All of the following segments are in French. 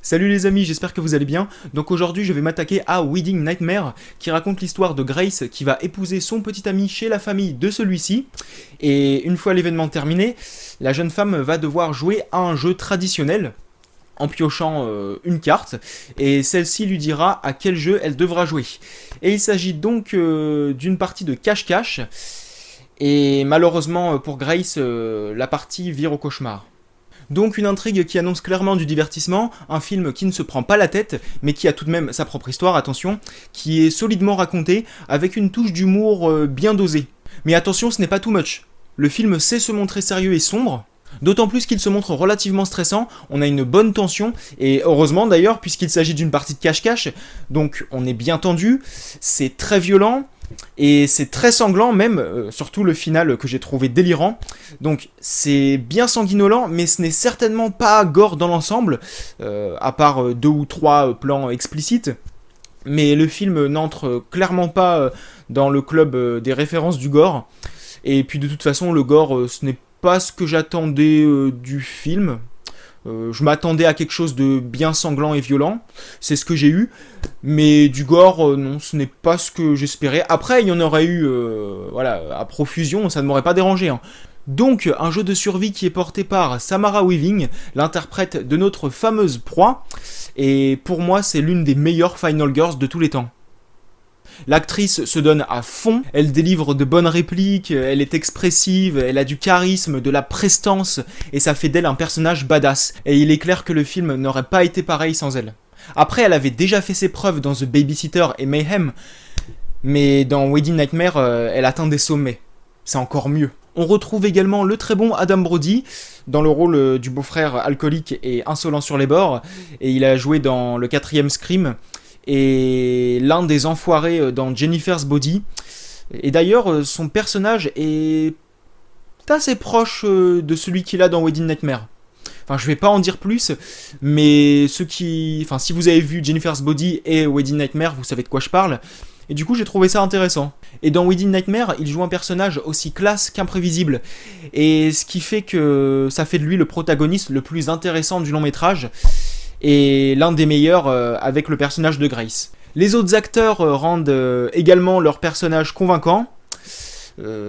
Salut les amis, j'espère que vous allez bien. Donc aujourd'hui je vais m'attaquer à Wedding Nightmare qui raconte l'histoire de Grace qui va épouser son petit ami chez la famille de celui-ci. Et une fois l'événement terminé, la jeune femme va devoir jouer à un jeu traditionnel en piochant une carte et celle-ci lui dira à quel jeu elle devra jouer. Et il s'agit donc d'une partie de cache-cache et malheureusement pour Grace, la partie vire au cauchemar. Donc une intrigue qui annonce clairement du divertissement, un film qui ne se prend pas la tête, mais qui a tout de même sa propre histoire, attention, qui est solidement raconté, avec une touche d'humour bien dosée. Mais attention, ce n'est pas too much. Le film sait se montrer sérieux et sombre, d'autant plus qu'il se montre relativement stressant, on a une bonne tension, et heureusement d'ailleurs, puisqu'il s'agit d'une partie de cache-cache, donc on est bien tendu, c'est très violent, et c'est très sanglant même, surtout le final que j'ai trouvé délirant. Donc c'est bien sanguinolent, mais ce n'est certainement pas gore dans l'ensemble, à part 2 ou 3 plans explicites. Mais le film n'entre clairement pas dans le club des références du gore. Et puis de toute façon, le gore, ce n'est pas ce que j'attendais du film. Je m'attendais à quelque chose de bien sanglant et violent, c'est ce que j'ai eu, mais du gore, non, ce n'est pas ce que j'espérais. Après, il y en aurait eu, à profusion, ça ne m'aurait pas dérangé. Hein. Donc, un jeu de survie qui est porté par Samara Weaving, l'interprète de notre fameuse proie, et pour moi, c'est l'une des meilleures Final Girls de tous les temps. L'actrice se donne à fond, elle délivre de bonnes répliques, elle est expressive, elle a du charisme, de la prestance, et ça fait d'elle un personnage badass. Et il est clair que le film n'aurait pas été pareil sans elle. Après, elle avait déjà fait ses preuves dans The Babysitter et Mayhem, mais dans Wedding Nightmare, elle atteint des sommets. C'est encore mieux. On retrouve également le très bon Adam Brody, dans le rôle du beau-frère alcoolique et insolent sur les bords, et il a joué dans le 4e Scream, et l'un des enfoirés dans Jennifer's Body. Et d'ailleurs, son personnage est assez proche de celui qu'il a dans Wedding Nightmare. Enfin, je vais pas en dire plus, mais si vous avez vu Jennifer's Body et Wedding Nightmare, vous savez de quoi je parle. Et du coup, j'ai trouvé ça intéressant. Et dans Wedding Nightmare, il joue un personnage aussi classe qu'imprévisible. Et ce qui fait que ça fait de lui le protagoniste le plus intéressant du long métrage. Et l'un des meilleurs avec le personnage de Grace. Les autres acteurs rendent également leur personnage convaincant.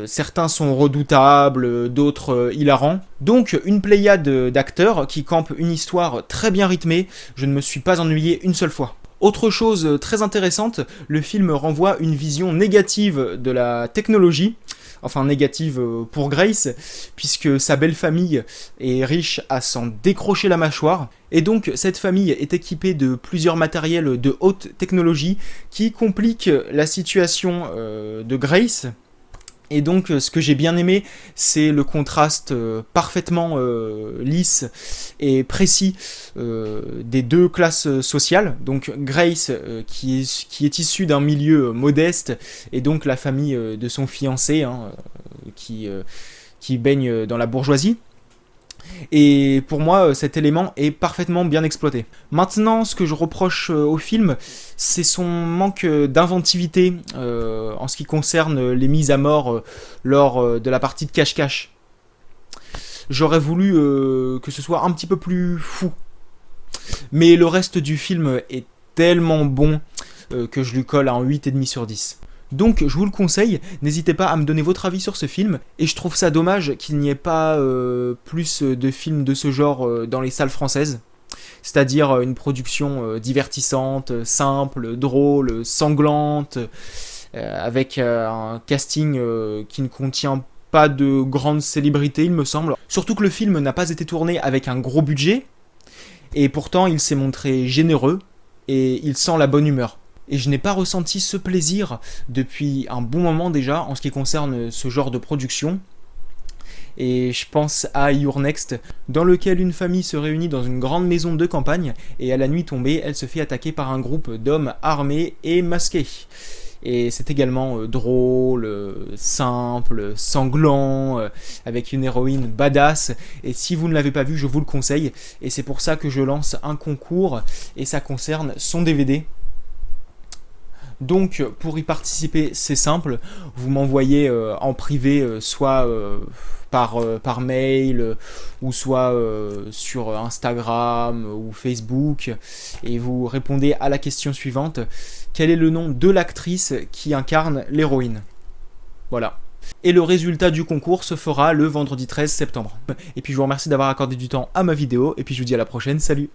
Certains sont redoutables, d'autres hilarants. Donc une pléiade d'acteurs qui campent une histoire très bien rythmée. Je ne me suis pas ennuyé une seule fois. Autre chose très intéressante, le film renvoie une vision négative de la technologie. Enfin négative pour Grace, puisque sa belle famille est riche à s'en décrocher la mâchoire. Et donc cette famille est équipée de plusieurs matériels de haute technologie qui compliquent la situation de Grace. Et donc ce que j'ai bien aimé, c'est le contraste parfaitement lisse et précis des deux classes sociales. Donc Grace qui est issue d'un milieu modeste, et donc la famille de son fiancé qui baigne dans la bourgeoisie. Et pour moi, cet élément est parfaitement bien exploité. Maintenant, ce que je reproche au film, c'est son manque d'inventivité en ce qui concerne les mises à mort lors de la partie de cache-cache. J'aurais voulu que ce soit un petit peu plus fou. Mais le reste du film est tellement bon que je lui colle un 8,5 sur 10. Donc je vous le conseille, n'hésitez pas à me donner votre avis sur ce film, et je trouve ça dommage qu'il n'y ait pas plus de films de ce genre dans les salles françaises, c'est-à-dire une production divertissante, simple, drôle, sanglante, avec un casting qui ne contient pas de grandes célébrités il me semble, surtout que le film n'a pas été tourné avec un gros budget, et pourtant il s'est montré généreux, et il sent la bonne humeur. Et je n'ai pas ressenti ce plaisir depuis un bon moment déjà en ce qui concerne ce genre de production. Et je pense à Your Next, dans lequel une famille se réunit dans une grande maison de campagne, et à la nuit tombée, elle se fait attaquer par un groupe d'hommes armés et masqués. Et c'est également drôle, simple, sanglant, avec une héroïne badass. Et si vous ne l'avez pas vu, je vous le conseille. Et c'est pour ça que je lance un concours, et ça concerne son DVD. Donc pour y participer, c'est simple, vous m'envoyez en privé soit par mail, ou soit sur Instagram ou Facebook, et vous répondez à la question suivante: quel est le nom de l'actrice qui incarne l'héroïne? Voilà. Et le résultat du concours se fera le vendredi 13 septembre. Et puis je vous remercie d'avoir accordé du temps à ma vidéo, et puis je vous dis à la prochaine, salut!